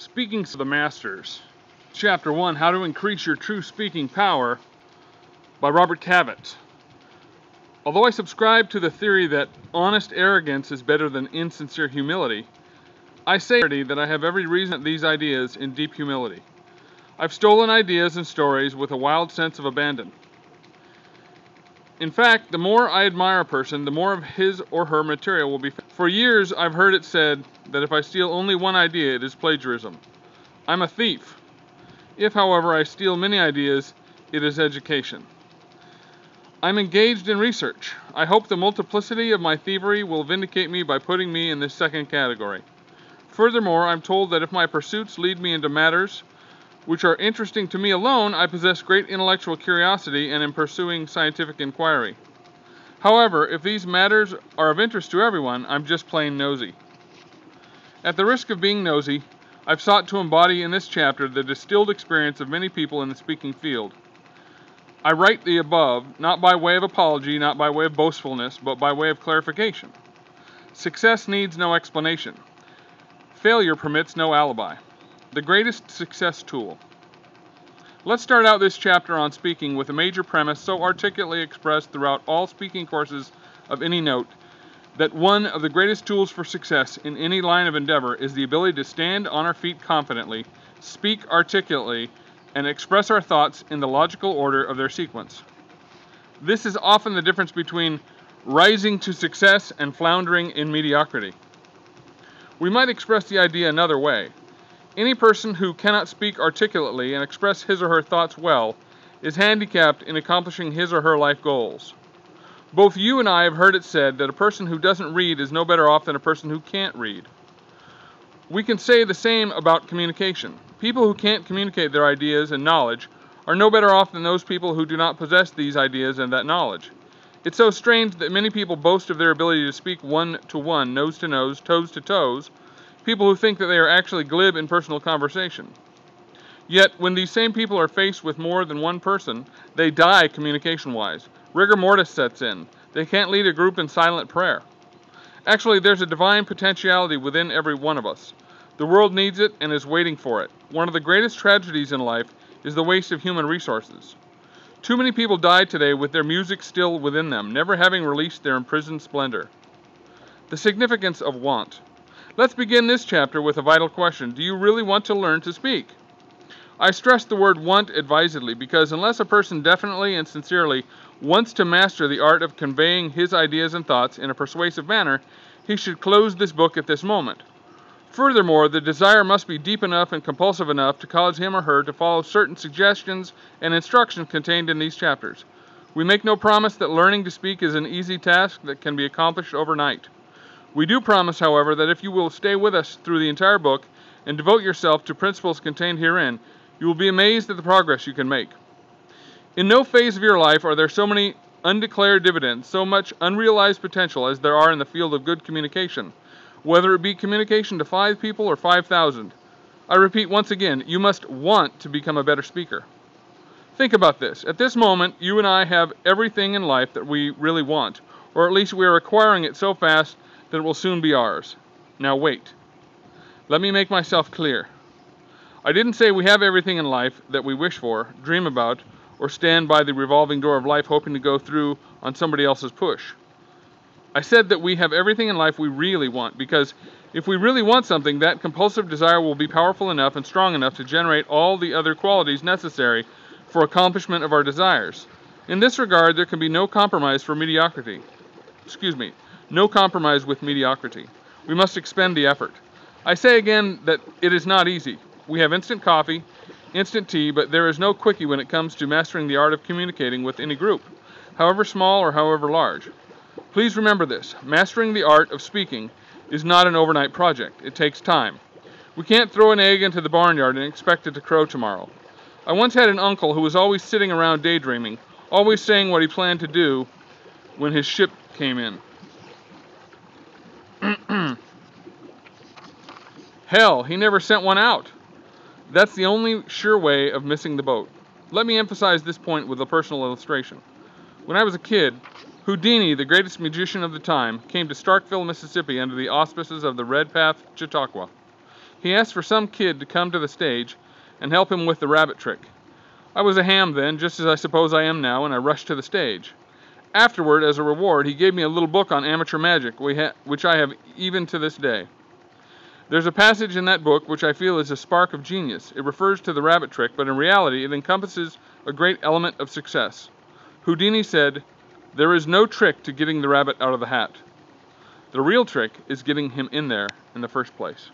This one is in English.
Speaking to the Masters. Chapter 1, How to Increase Your True Speaking Power by Robert Cavett. Although I subscribe to the theory that honest arrogance is better than insincere humility, I say that I have every reason to these ideas in deep humility. I've stolen ideas and stories with a wild sense of abandon. In fact, the more I admire a person, the more of his or her material will be. For years, I've heard it said that if I steal only one idea, it is plagiarism. I'm a thief. If, however, I steal many ideas, it is education. I'm engaged in research. I hope the multiplicity of my thievery will vindicate me by putting me in this second category. Furthermore, I'm told that if my pursuits lead me into matters which are interesting to me alone, I possess great intellectual curiosity and am pursuing scientific inquiry. However, if these matters are of interest to everyone, I'm just plain nosy. At the risk of being nosy, I've sought to embody in this chapter the distilled experience of many people in the speaking field. I write the above not by way of apology, not by way of boastfulness, but by way of clarification. Success needs no explanation. Failure permits no alibi. The greatest success tool. Let's start out this chapter on speaking with a major premise so articulately expressed throughout all speaking courses of any note that one of the greatest tools for success in any line of endeavor is the ability to stand on our feet confidently, speak articulately, and express our thoughts in the logical order of their sequence. This is often the difference between rising to success and floundering in mediocrity. We might express the idea another way. Any person who cannot speak articulately and express his or her thoughts well is handicapped in accomplishing his or her life goals. Both you and I have heard it said that a person who doesn't read is no better off than a person who can't read. We can say the same about communication. People who can't communicate their ideas and knowledge are no better off than those people who do not possess these ideas and that knowledge. It's so strange that many people boast of their ability to speak one-to-one, nose-to-nose, toes-to-toes, people who think that they are actually glib in personal conversation. Yet, when these same people are faced with more than one person, they die communication-wise. Rigor mortis sets in. They can't lead a group in silent prayer. Actually, there's a divine potentiality within every one of us. The world needs it and is waiting for it. One of the greatest tragedies in life is the waste of human resources. Too many people die today with their music still within them, never having released their imprisoned splendor. The significance of want. Let's begin this chapter with a vital question. Do you really want to learn to speak? I stress the word want advisedly because unless a person definitely and sincerely wants to master the art of conveying his ideas and thoughts in a persuasive manner, he should close this book at this moment. Furthermore, the desire must be deep enough and compulsive enough to cause him or her to follow certain suggestions and instructions contained in these chapters. We make no promise that learning to speak is an easy task that can be accomplished overnight. We do promise, however, that if you will stay with us through the entire book and devote yourself to principles contained herein, you will be amazed at the progress you can make. In no phase of your life are there so many undeclared dividends, so much unrealized potential as there are in the field of good communication, whether it be communication to 5 people or 5,000. I repeat once again, you must want to become a better speaker. Think about this. At this moment, you and I have everything in life that we really want, or at least we are acquiring it so fast that it will soon be ours. Now wait. Let me make myself clear. I didn't say we have everything in life that we wish for, dream about, or stand by the revolving door of life hoping to go through on somebody else's push. I said that we have everything in life we really want, because if we really want something, that compulsive desire will be powerful enough and strong enough to generate all the other qualities necessary for accomplishment of our desires. In this regard, there can be no compromise for mediocrity. No compromise with mediocrity. We must expend the effort. I say again that it is not easy. We have instant coffee, instant tea, but there is no quickie when it comes to mastering the art of communicating with any group, however small or however large. Please remember this. Mastering the art of speaking is not an overnight project. It takes time. We can't throw an egg into the barnyard and expect it to crow tomorrow. I once had an uncle who was always sitting around daydreaming, always saying what he planned to do when his ship came in. Hell, he never sent one out. That's the only sure way of missing the boat. Let me emphasize this point with a personal illustration. When I was a kid, Houdini, the greatest magician of the time, came to Starkville, Mississippi under the auspices of the Red Path Chautauqua. He asked for some kid to come to the stage and help him with the rabbit trick. I was a ham then, just as I suppose I am now, and I rushed to the stage. Afterward, as a reward, he gave me a little book on amateur magic, which I have even to this day. There's a passage in that book which I feel is a spark of genius. It refers to the rabbit trick, but in reality it encompasses a great element of success. Houdini said, "There is no trick to getting the rabbit out of the hat. The real trick is getting him in there in the first place."